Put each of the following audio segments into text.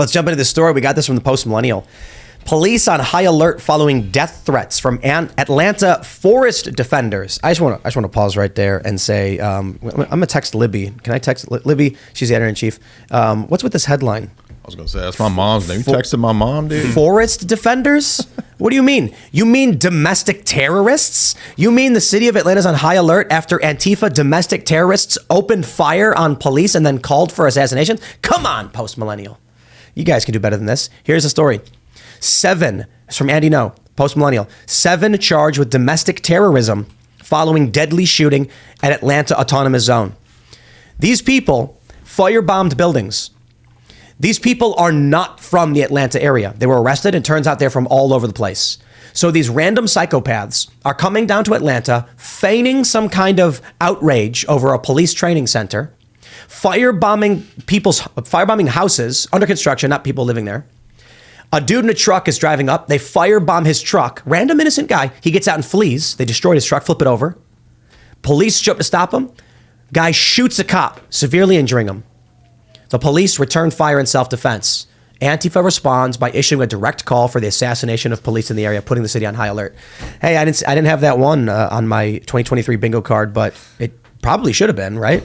Let's jump into the story. We got this from the Post Millennial. Police on high alert following death threats from Atlanta forest defenders. I just want to pause right there and say, I'm gonna text Libby. Can I text Libby? She's the editor-in-chief. What's with this headline? I was gonna say that's my mom's name. You texted my mom, dude. Forest defenders? What do you mean? You mean domestic terrorists? You mean the city of Atlanta's on high alert after Antifa domestic terrorists opened fire on police and then called for assassination? Come on, Post Millennial. You guys can do better than this. Here's the story. 7, it's from Andy No, Post Millennial. 7 charged with domestic terrorism following deadly shooting at Atlanta Autonomous Zone. These people firebombed buildings. These people are not from the Atlanta area. They were arrested, and turns out they're from all over the place. So these random psychopaths are coming down to Atlanta, feigning some kind of outrage over a police training center, firebombing houses under construction, not people living there. A dude in a truck is driving up. They firebomb his truck. Random innocent guy. He gets out and flees. They destroyed his truck, flip it over. Police show up to stop him. Guy shoots a cop, severely injuring him. The police return fire in self-defense. Antifa responds by issuing a direct call for the assassination of police in the area, putting the city on high alert. Hey, I didn't have that one on my 2023 bingo card, but it probably should have been, right?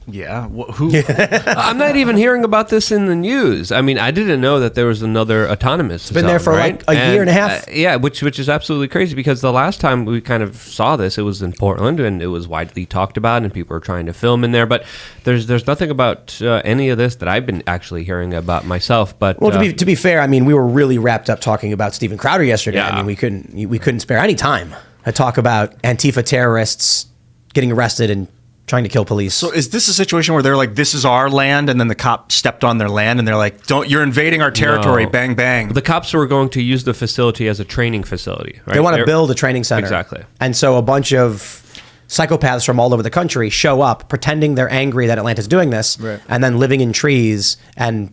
Yeah. I'm not even hearing about this in the news. I mean, I didn't know that there was another autonomous zone. It's been there for like a year and a half. Yeah, which is absolutely crazy, because the last time we kind of saw this, it was in Portland, and it was widely talked about, and people were trying to film in there. But there's nothing about any of this that I've been actually hearing about myself. But well, to be fair, I mean, we were really wrapped up talking about Steven Crowder yesterday. Yeah. I mean, we couldn't spare any time to talk about Antifa terrorists getting arrested and trying to kill police. So is this a situation where they're like, this is our land, and then the cop stepped on their land and they're like, you're invading our territory, No. bang, bang. The cops were going to use the facility as a training facility, right? They want to build a training center. Exactly. And so a bunch of psychopaths from all over the country show up pretending they're angry that Atlanta's doing this, Right. and then living in trees and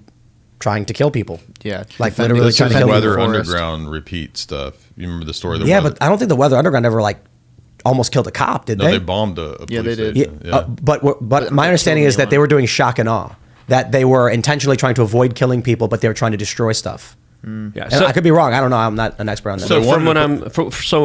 trying to kill people. Yeah. Like literally trying to kill people. Weather Underground repeat stuff. You remember the story? Yeah, but I don't think the Weather Underground ever almost killed a cop, did no, they? they bombed a police Yeah, they did. station. Yeah. But my understanding is that they were doing shock and awe, that they were intentionally trying to avoid killing people, but they were trying to destroy stuff. Yeah, And so- I could be wrong. I don't know. I'm not an expert on that. So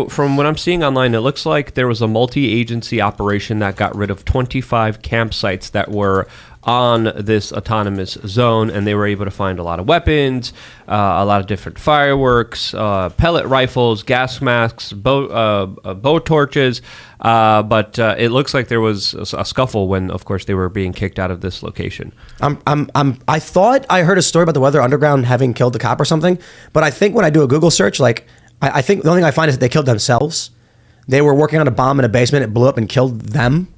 from what I'm seeing online, it looks like there was a multi-agency operation that got rid of 25 campsites that were on this autonomous zone, and they were able to find a lot of weapons, a lot of different fireworks, pellet rifles, gas masks, bow torches. But it looks like there was a scuffle when, of course, they were being kicked out of this location. I thought I heard a story about the Weather Underground having killed the cop or something, but I think when I do a Google search, I think the only thing I find is that they killed themselves. They were working on a bomb in a basement, it blew up and killed them.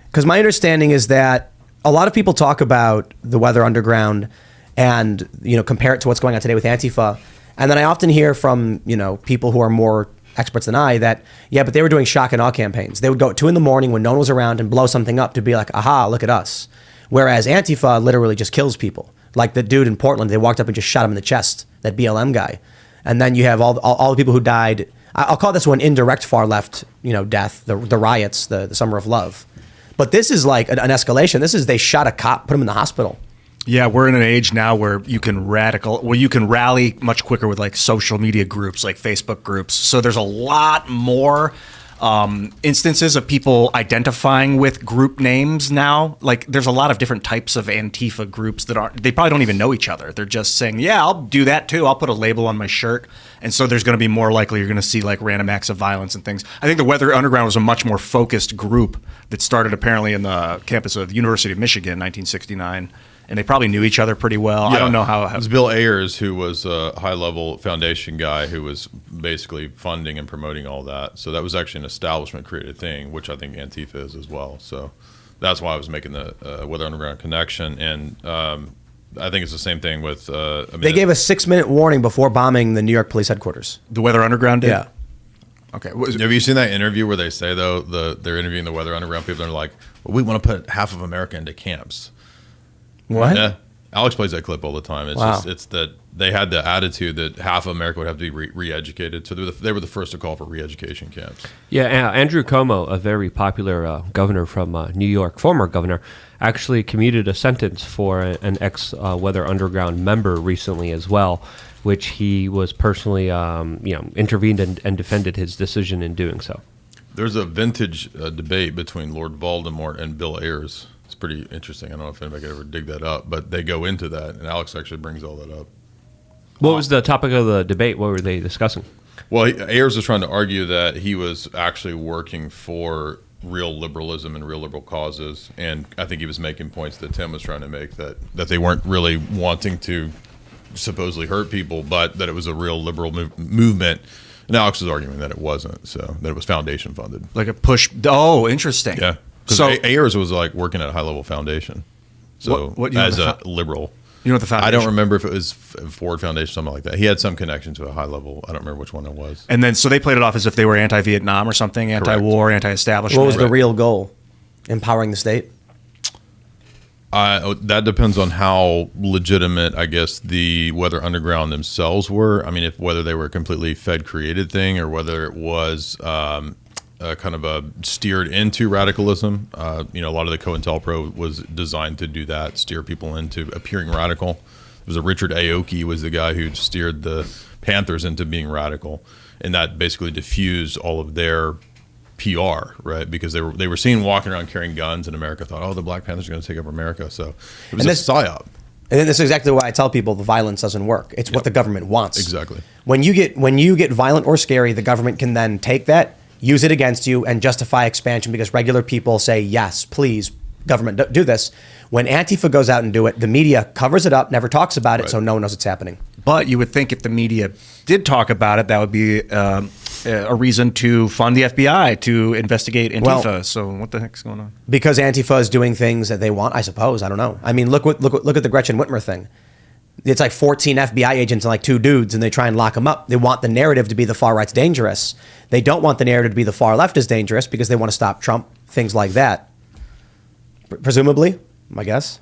Because my understanding is that a lot of people talk about the Weather Underground and, compare it to what's going on today with Antifa. And then I often hear from, people who are more experts than I that, yeah, but they were doing shock and awe campaigns. They would go at 2 a.m. when no one was around and blow something up to be like, aha, look at us. Whereas Antifa literally just kills people. Like the dude in Portland, they walked up and just shot him in the chest, that BLM guy. And then you have all the people who died. I'll call this one indirect far left, death, the riots, the Summer of Love. But this is like an escalation. This is they shot a cop, put him in the hospital. Yeah, we're in an age now where you can rally much quicker with like social media groups, like Facebook groups. So there's a lot more instances of people identifying with group names now. Like there's a lot of different types of Antifa groups they probably don't even know each other. They're just saying, yeah, I'll do that too. I'll put a label on my shirt. And so there's going to be more likely you're going to see like random acts of violence and things. I think the Weather Underground was a much more focused group that started apparently in the campus of the University of Michigan, 1969. And they probably knew each other pretty well. Yeah. I don't know how. It was Bill Ayers, who was a high-level foundation guy who was basically funding and promoting all that. So that was actually an establishment-created thing, which I think Antifa is as well. So that's why I was making the Weather Underground connection. And I think it's the same thing with... they gave a 6-minute warning before bombing the New York Police headquarters. The Weather Underground did? Yeah. Okay. Have you seen that interview where they say, though, they're interviewing the Weather Underground people, and they're like, well, we want to put half of America into camps. What? Yeah. Alex plays that clip all the time. It's Wow. just it's that they had the attitude that half of America would have to be re-educated. So they were the first to call for re-education camps. Yeah, Andrew Cuomo, a very popular governor from New York, former governor, actually commuted a sentence for an ex-Weather Underground member recently as well, which he was personally, intervened and defended his decision in doing so. There's a vintage debate between Lord Voldemort and Bill Ayers. It's pretty interesting. I don't know if anybody could ever dig that up, but they go into that, and Alex actually brings all that up. What was the topic of the debate? What were they discussing? Well, Ayers was trying to argue that he was actually working for real liberalism and real liberal causes, and I think he was making points that Tim was trying to make, that they weren't really wanting to supposedly hurt people, but that it was a real liberal movement. And Alex was arguing that it wasn't, so that it was foundation funded. Like a push. Oh, interesting. Yeah. So Ayers was like working at a high level foundation. So what as a liberal. You know what the foundation? I don't remember if it was Ford Foundation, something like that. He had some connection to a high level. I don't remember which one it was. And then so they played it off as if they were anti-Vietnam or something, anti-war, anti-establishment. What was the real goal? Empowering the state? That depends on how legitimate, I guess, the Weather Underground themselves were. I mean, whether they were a completely Fed-created thing or whether it was kind of a steered into radicalism. A lot of the COINTELPRO was designed to do that, steer people into appearing radical. It was Richard Aoki was the guy who steered the Panthers into being radical, and that basically diffused all of their PR, right? Because they were seen walking around carrying guns, and America thought, oh, the Black Panthers are going to take over America. So it was a psyop. And this is exactly why I tell people the violence doesn't work. It's what the government wants. Exactly. When you get violent or scary, the government can then take that, use it against you, and justify expansion because regular people say, yes, please, government, do this. When Antifa goes out and do it, the media covers it up, never talks about it, so no one knows it's happening. But you would think if the media did talk about it, that would be a reason to fund the FBI to investigate Antifa. Well, so what the heck's going on? Because Antifa is doing things that they want, I suppose. I don't know. I mean, look at the Gretchen Whitmer thing. It's like 14 FBI agents and like 2 dudes, and they try and lock them up. They want the narrative to be the far right's dangerous. They don't want the narrative to be the far left is dangerous because they want to stop Trump, things like that. Presumably, I guess.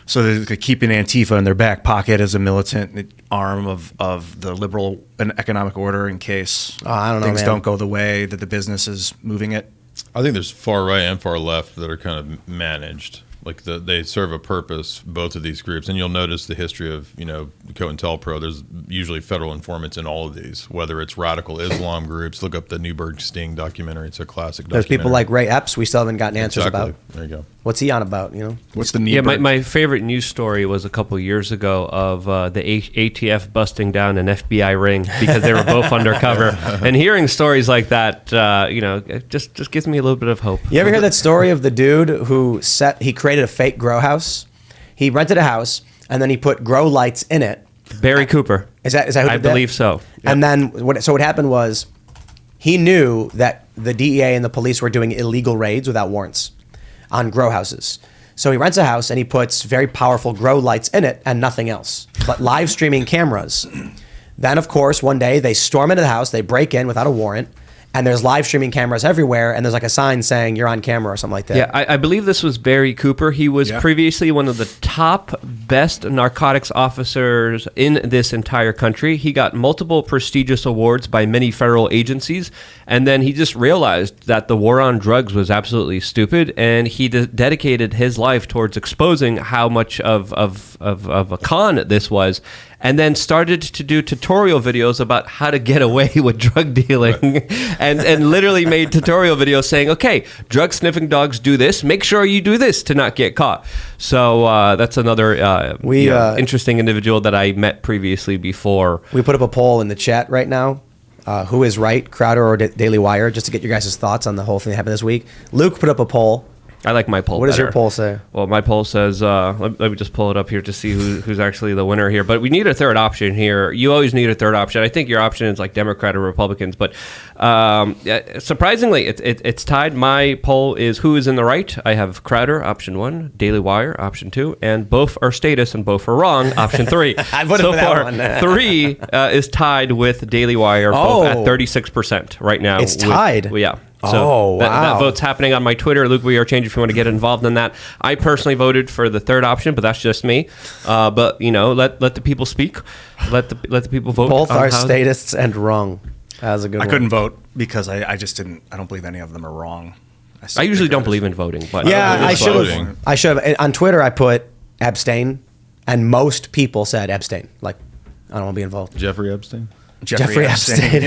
So they're keeping Antifa in their back pocket as a militant arm of the liberal and economic order in case I don't know, things man. don't go the way that the business is moving it. I think there's far right and far left that are kind of managed. Like they serve a purpose, both of these groups. And you'll notice the history of, COINTELPRO. There's usually federal informants in all of these, whether it's radical Islam groups. Look up the Newberg Sting documentary. It's a classic documentary. There's people like Ray Epps we still haven't gotten answers about. There you go. What's he on about, What's the need? Yeah, my favorite news story was a couple years ago of the ATF busting down an FBI ring because they were both undercover. And hearing stories like that, it just gives me a little bit of hope. You ever hear that story of the dude who he created a fake grow house? He rented a house and then he put grow lights in it. Barry Cooper. Is that who I did that? believe so. And then what happened was he knew that the DEA and the police were doing illegal raids without warrants on grow houses. So he rents a house and he puts very powerful grow lights in it and nothing else, but live streaming cameras. Then, of course, one day they storm into the house, they break in without a warrant, and there's live streaming cameras everywhere, and there's like a sign saying you're on camera or something like that. Yeah, I believe this was Barry Cooper. He was previously one of the top best narcotics officers in this entire country. He got multiple prestigious awards by many federal agencies, and then he just realized that the war on drugs was absolutely stupid, and he dedicated his life towards exposing how much of a con this was, and then started to do tutorial videos about how to get away with drug dealing, and literally made tutorial videos saying, okay, drug sniffing dogs do this, make sure you do this to not get caught. So that's another interesting individual that I met previously before. We put up a poll in the chat right now. Who is right, Crowder or Daily Wire, just to get your guys' thoughts on the whole thing that happened this week. Luke put up a poll. I like my poll. What does better. your poll say? Well, my poll says, let me just pull it up here to see who's actually the winner here. But we need a third option here. You always need a third option. I think your option is like Democrat or Republicans. But surprisingly, it's tied. My poll is who is in the right. I have Crowder, option 1, Daily Wire, option 2, and both are status and both are wrong, option 3. I voted so for that far, one. 3 is tied with Daily Wire, both at 36% right now. It's tied? Yeah. Oh, that wow. vote's happening on my Twitter, Luke We Are Change, if you want to get involved in that. I personally voted for the third option, but that's just me. But, let the people speak. Let the people vote. Both on are how- statists and wrong. That was a good I one. couldn't vote because I just didn't. I don't believe any of them are wrong. I usually don't believe in voting, but Yeah, I I was should voting. have. I should have. On Twitter, I put abstain, and most people said abstain. Like, I don't want to be involved. Jeffrey Epstein. Jeffrey Epstein.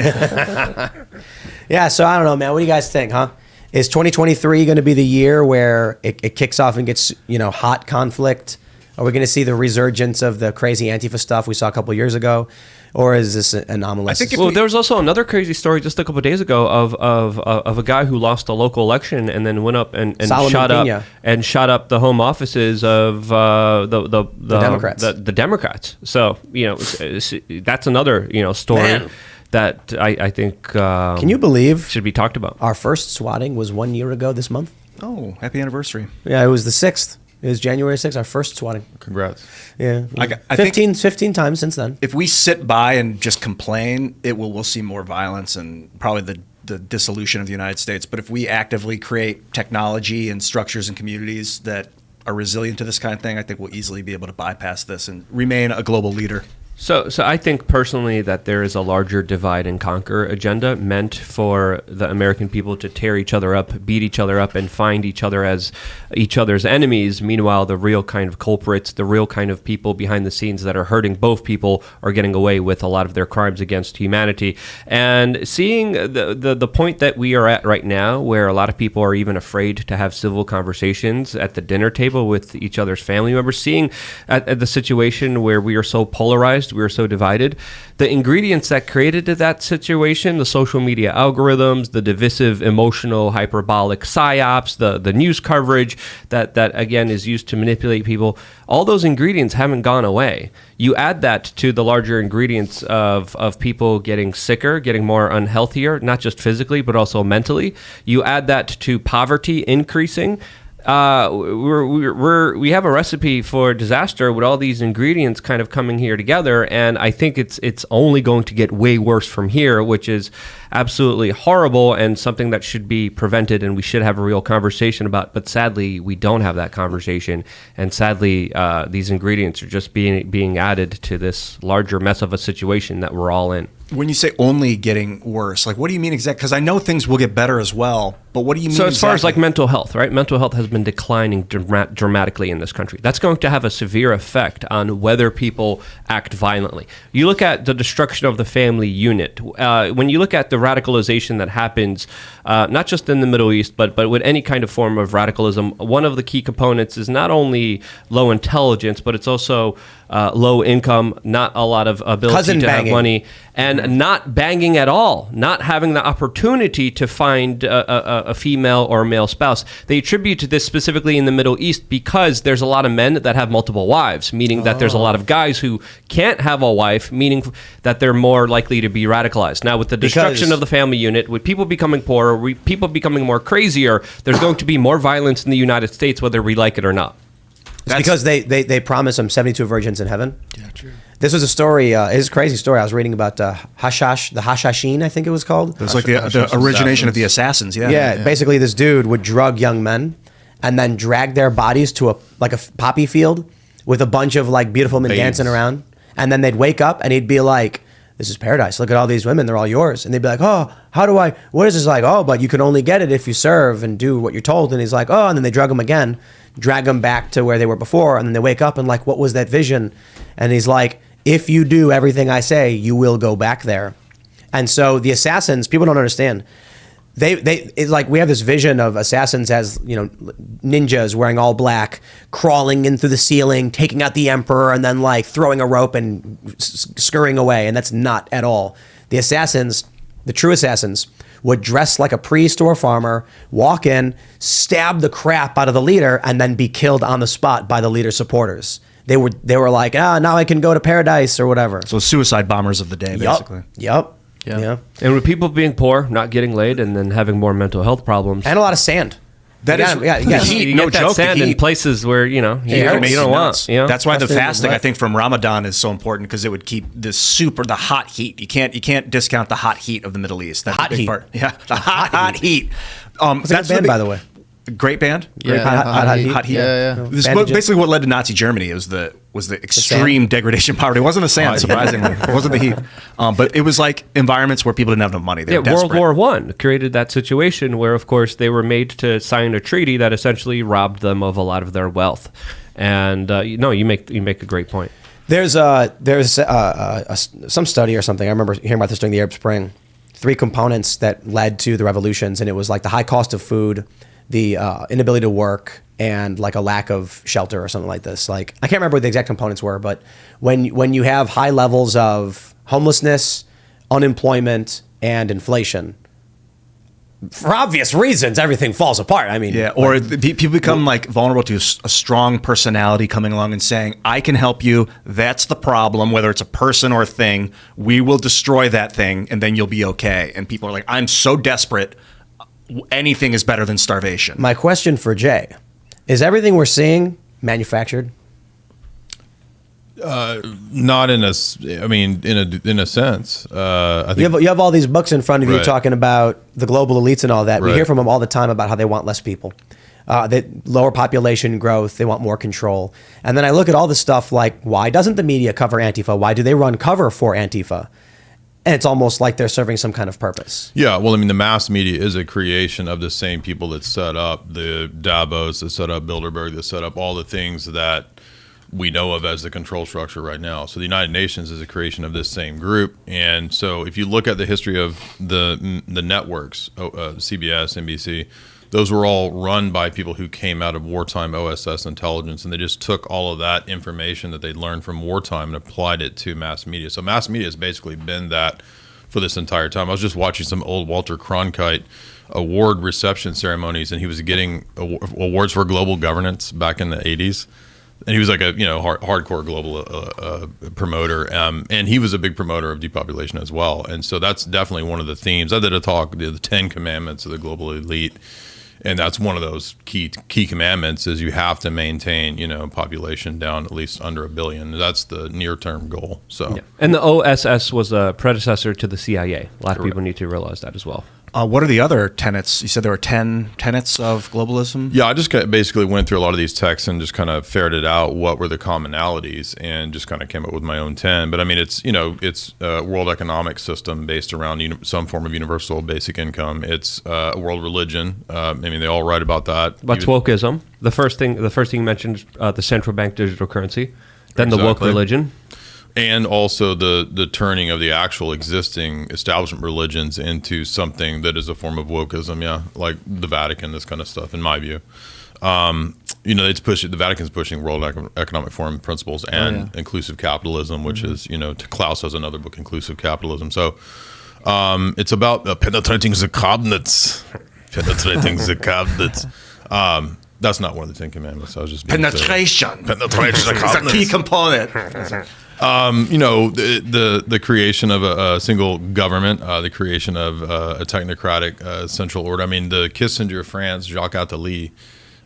Yeah, so I don't know, man. What do you guys think, huh? Is 2023 going to be the year where it kicks off and gets, hot conflict? Are we going to see the resurgence of the crazy Antifa stuff we saw a couple years ago? Or is this anomalous? I think Well, there was also another crazy story just a couple of days ago of a guy who lost a local election and then went up and Solomon shot up the home offices of the Democrats. The Democrats. So that's another story Man. that I think Can you believe should be talked about. our first swatting was 1 year ago this month? Oh, happy anniversary! Yeah, it was the 6th. It was January 6th, our first swatting. Congrats. Yeah. I think 15 times since then. if we sit by and just complain, we'll see more violence and probably the dissolution of the United States. But if we actively create technology and structures and communities that are resilient to this kind of thing, I think we'll easily be able to bypass this and remain a global leader. So I think personally that there is a larger divide and conquer agenda meant for the American people to tear each other up, beat each other up, and find each other as each other's enemies. Meanwhile, the real kind of culprits, the real kind of people behind the scenes that are hurting both people are getting away with a lot of their crimes against humanity. And seeing the point that we are at right now, where a lot of people are even afraid to have civil conversations at the dinner table with each other's family members, seeing at the situation where we are so polarized, we are so divided, the ingredients that created that situation, the social media algorithms, the divisive, emotional, hyperbolic psyops, the news coverage that again is used to manipulate people, all those ingredients haven't gone away. You add that to the larger ingredients of people getting sicker, getting more unhealthier, not just physically, but also mentally. You add that to poverty increasing. We have a recipe for disaster with all these ingredients kind of coming here together, and I think it's only going to get way worse from here, which is absolutely horrible and something that should be prevented and we should have a real conversation about. But sadly, we don't have that conversation, and sadly, these ingredients are just being added to this larger mess of a situation that we're all in. When you say only getting worse, like what do you mean exactly? Because I know things will get better as well, but what do you mean? So as far as like exactly? mental health, right? Mental health has been declining dramatically in this country. That's going to have a severe effect on whether people act violently. You look at the destruction of the family unit. When you look at the radicalization that happens, not just in the Middle East, but with any kind of form of radicalism, one of the key components is not only low intelligence, but it's also low income, not a lot of ability Cousin to banging. have money, and not banging at all, not having the opportunity to find a female or a male spouse. They attribute to this specifically in the Middle East because there's a lot of men that have multiple wives, meaning that there's a lot of guys who can't have a wife, meaning that they're more likely to be radicalized. Now, with the destruction of the family unit, with people becoming poorer, people becoming more crazier, there's going to be more violence in the United States, whether we like it or not. It's because they promise them 72 virgins in heaven. Yeah, true. This was a story, it's a crazy story. I was reading about the Hashashin, I think it was called. It was like the origination of the assassins. Yeah, basically this dude would drug young men and then drag their bodies to a poppy field with a bunch of like beautiful men dancing around. And then they'd wake up and he'd be like, this is paradise. Look at all these women. They're all yours. And they'd be like, oh, what is this like? Oh, but you can only get it if you serve and do what you're told. And he's like, oh, and then they drug him again, drag them back to where they were before. And then they wake up and like, what was that vision? And he's like, if you do everything I say, you will go back there. And so the assassins, people don't understand. It's like we have this vision of assassins as, ninjas wearing all black, crawling in through the ceiling, taking out the emperor, and then like throwing a rope and scurrying away. And that's not at all. The assassins, the true assassins, would dress like a priest or a farmer, walk in, stab the crap out of the leader, and then be killed on the spot by the leader's supporters. They were like, now I can go to paradise or whatever. So suicide bombers of the day, basically. Yep. Yeah. And with people being poor, not getting laid, and then having more mental health problems. And a lot of sand. That is, Yeah, the heat, you no get that joke. sand the in heat, places where you makes don't you want. nuts. You know? That's why the That's the- fasting, right. I think, from Ramadan is so important because it would keep the hot heat. You can't discount the hot heat of the Middle East. That's Hot a big heat. part. Yeah, the hot heat. It's a good band, by the way. Great band. Yeah, Hot Heat. Hot Heat. Yeah. This is Bandages. basically what led to Nazi Germany. It was the extreme degradation of poverty. It wasn't the sand, surprisingly. It wasn't the heat. But it was like environments where people didn't have enough money. They Yeah, were desperate. World War I created that situation where, of course, they were made to sign a treaty that essentially robbed them of a lot of their wealth. And you make a great point. There's some study or something. I remember hearing about this during the Arab Spring. 3 components that led to the revolutions, and it was like the high cost of food, the inability to work, and like a lack of shelter or something like this. Like I can't remember what the exact components were, but when you have high levels of homelessness, unemployment, and inflation, for obvious reasons, everything falls apart. I mean, Yeah, or people become like vulnerable to a strong personality coming along and saying, "I can help you. That's the problem. Whether it's a person or a thing, we will destroy that thing, and then you'll be okay." And people are like, "I'm so desperate. Anything is better than starvation." my question for Jay is: everything we're seeing manufactured? Not in a, I mean, in a sense. I think You have all these books in front of you Right. talking about the global elites and all that. We Right. hear from them all the time about how they want less people, they lower population growth, they want more control. And then I look at all this stuff like, why doesn't the media cover Antifa? Why do they run cover for Antifa? And it's almost like they're serving some kind of purpose. Yeah, well, I mean, the mass media is a creation of the same people that set up the Davos, that set up Bilderberg, that set up all the things that we know of as the control structure right now. So the United Nations is a creation of this same group. And so if you look at the history of the networks, CBS, NBC, those were all run by people who came out of wartime OSS intelligence, and they just took all of that information that they'd learned from wartime and applied it to mass media. So mass media has basically been that for this entire time. I was just watching some old Walter Cronkite award reception ceremonies, and he was getting awards for global governance back in the 80s. And he was like a hardcore global promoter, and he was a big promoter of depopulation as well. And so that's definitely one of the themes. I did a talk, the 10 Commandments of the Global Elite, and that's one of those key commandments is you have to maintain population down at least under 1 billion. That's the near term goal. So Yeah. And the OSS was a predecessor to the CIA. A lot of people need to realize that as well. What are the other tenets? You said there were 10 tenets of globalism? Yeah, I just basically went through a lot of these texts and just kind of ferreted out what were the commonalities and just kind of came up with my own 10. But I mean, it's a world economic system based around some form of universal basic income. It's a world religion. I mean, they all write about that. What's wokeism? The first thing you mentioned, the central bank digital currency, then the woke Exactly. religion. And also the turning of the actual existing establishment religions into something that is a form of wokeism, like the Vatican, this kind of stuff, in my view. The Vatican's pushing World Economic Forum principles and inclusive capitalism, which is, Klaus has another book, Inclusive Capitalism. So it's about penetrating the cabinets. That's not one of the 10 Commandments. I was just being Penetration. Penetration It's a key component. The creation of a single government, the creation of a technocratic central order. I mean, the Kissinger of France, Jacques Attali,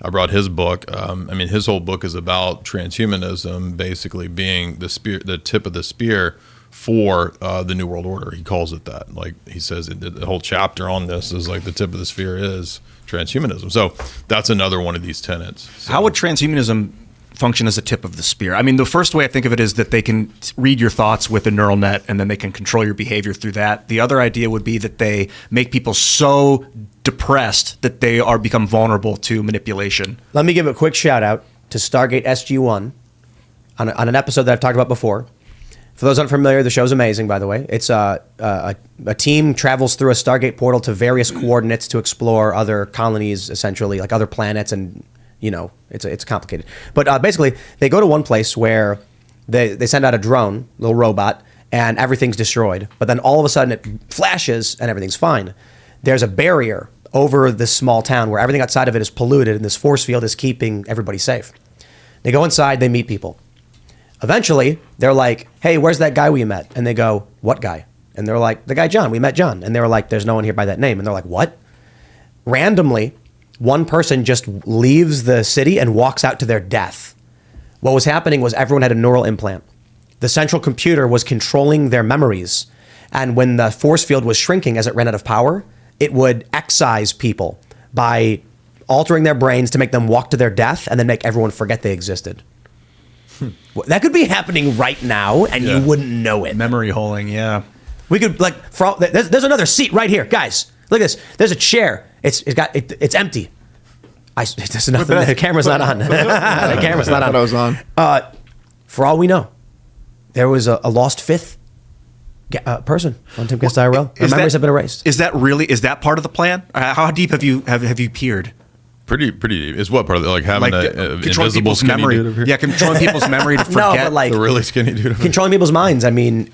I brought his book. His whole book is about transhumanism, basically being the tip of the spear for the New World Order. He calls it that. Like he says, the whole chapter on this is like the tip of the spear is transhumanism. So that's another one of these tenets. So, How would transhumanism function as a tip of the spear? I mean, the first way I think of it is that they can read your thoughts with a neural net and then they can control your behavior through that. The other idea would be that they make people so depressed that they become vulnerable to manipulation. Let me give a quick shout out to Stargate SG-1 on an episode that I've talked about before. For those unfamiliar, the show's amazing, by the way. It's a team travels through a Stargate portal to various coordinates to explore other colonies, essentially, like other planets, and it's complicated. But basically, they go to one place where they send out a drone, little robot, and everything's destroyed. But then all of a sudden it flashes and everything's fine. There's a barrier over this small town where everything outside of it is polluted, and this force field is keeping everybody safe. They go inside, they meet people. Eventually, they're like, hey, where's that guy we met? And they go, what guy? And they're like, the guy John, we met John. And they were like, there's no one here by that name. And they're like, what? Randomly, one person just leaves the city and walks out to their death. What was happening was everyone had a neural implant. The central computer was controlling their memories. And when the force field was shrinking as it ran out of power, it would excise people by altering their brains to make them walk to their death and then make everyone forget they existed. That could be happening right now and you wouldn't know it. Memory holing, yeah. We could there's another seat right here, guys. Look at this. There's a chair. It's empty. There's nothing. The camera's not on. The camera's not on. I was on. For all we know, there was a lost fifth person on Timcast IRL. Our memories have been erased. Is that part of the plan? How deep have you peered? Pretty deep. Is what part of it? Like having Like a controlling invisible people's skinny memory. dude over here? Yeah, controlling people's memory to forget. No, but like The really skinny dude over here? controlling people's minds. I mean,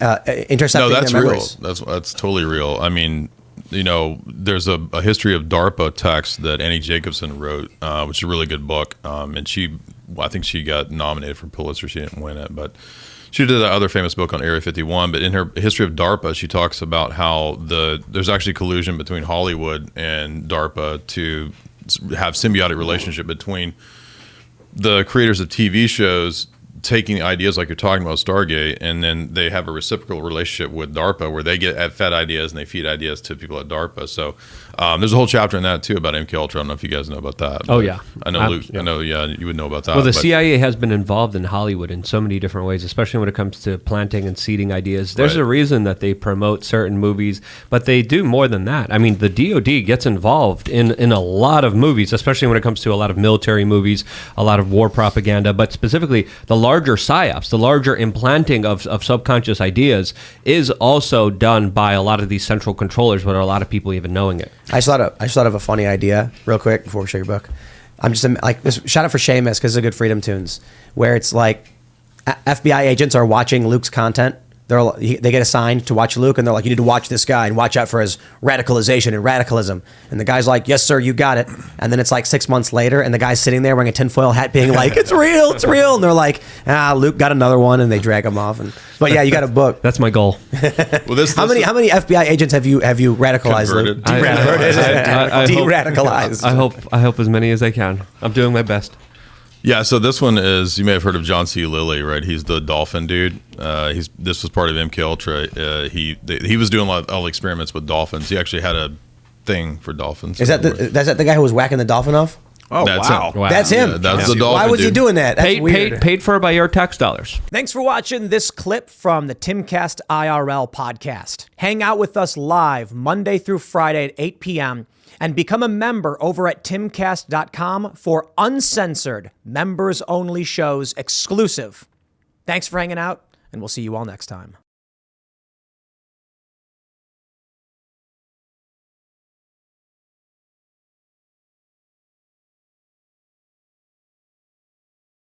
intercepting No, that's their real. memories. That's totally real. I mean, there's a history of DARPA text that Annie Jacobson wrote, which is a really good book. And I think she got nominated for Pulitzer. She didn't win it, but she did that other famous book on Area 51. But in her history of DARPA, she talks about how there's actually collusion between Hollywood and DARPA to have symbiotic relationship between the creators of TV shows taking ideas like you're talking about Stargate, and then they have a reciprocal relationship with DARPA where they get fed ideas and they feed ideas to people at DARPA. So there's a whole chapter in that too about MK Ultra. I don't know if you guys know about that. Oh, yeah. I know Luke. I know. Yeah, you would know about that. Well, the but- CIA has been involved in Hollywood in so many different ways, especially when it comes to planting and seeding ideas. There's Right. a reason that they promote certain movies, but they do more than that. I mean, the DoD gets involved in a lot of movies, especially when it comes to a lot of military movies, a lot of war propaganda, but specifically the larger psyops, the larger implanting of subconscious ideas is also done by a lot of these central controllers without a lot of people even knowing it. I just thought of a funny idea real quick before we show your book. I'm just like this. Shout out for Seamus because it's a good Freedom Tunes where it's like FBI agents are watching Luke's content. They get assigned to watch Luke, and they're like, "You need to watch this guy and watch out for his radicalization and radicalism." And the guy's like, "Yes, sir, you got it." And then it's like 6 months later, and the guy's sitting there wearing a tinfoil hat, being like, "It's real, it's real." And they're like, Luke got another one," and they drag him off. But yeah, you got a book. That's my goal. Well, How many FBI agents have you radicalized, Luke? Converted. De-radicalized. I hope as many as I can. I'm doing my best. Yeah, so this one is, you may have heard of John C. Lilly, right? He's the dolphin dude. This was part of MK Ultra. He was doing all the experiments with dolphins. He actually had a thing for dolphins. Is that the guy who was whacking the dolphin off? Oh, That's wow. him. Wow. That's him. Yeah, that's the dolphin. Why was he dude. doing that? That's weird. Paid for by your tax dollars. Thanks for watching this clip from the Timcast IRL podcast. Hang out with us live Monday through Friday at 8 p.m. and become a member over at timcast.com for uncensored, members-only shows exclusive. Thanks for hanging out, and we'll see you all next time.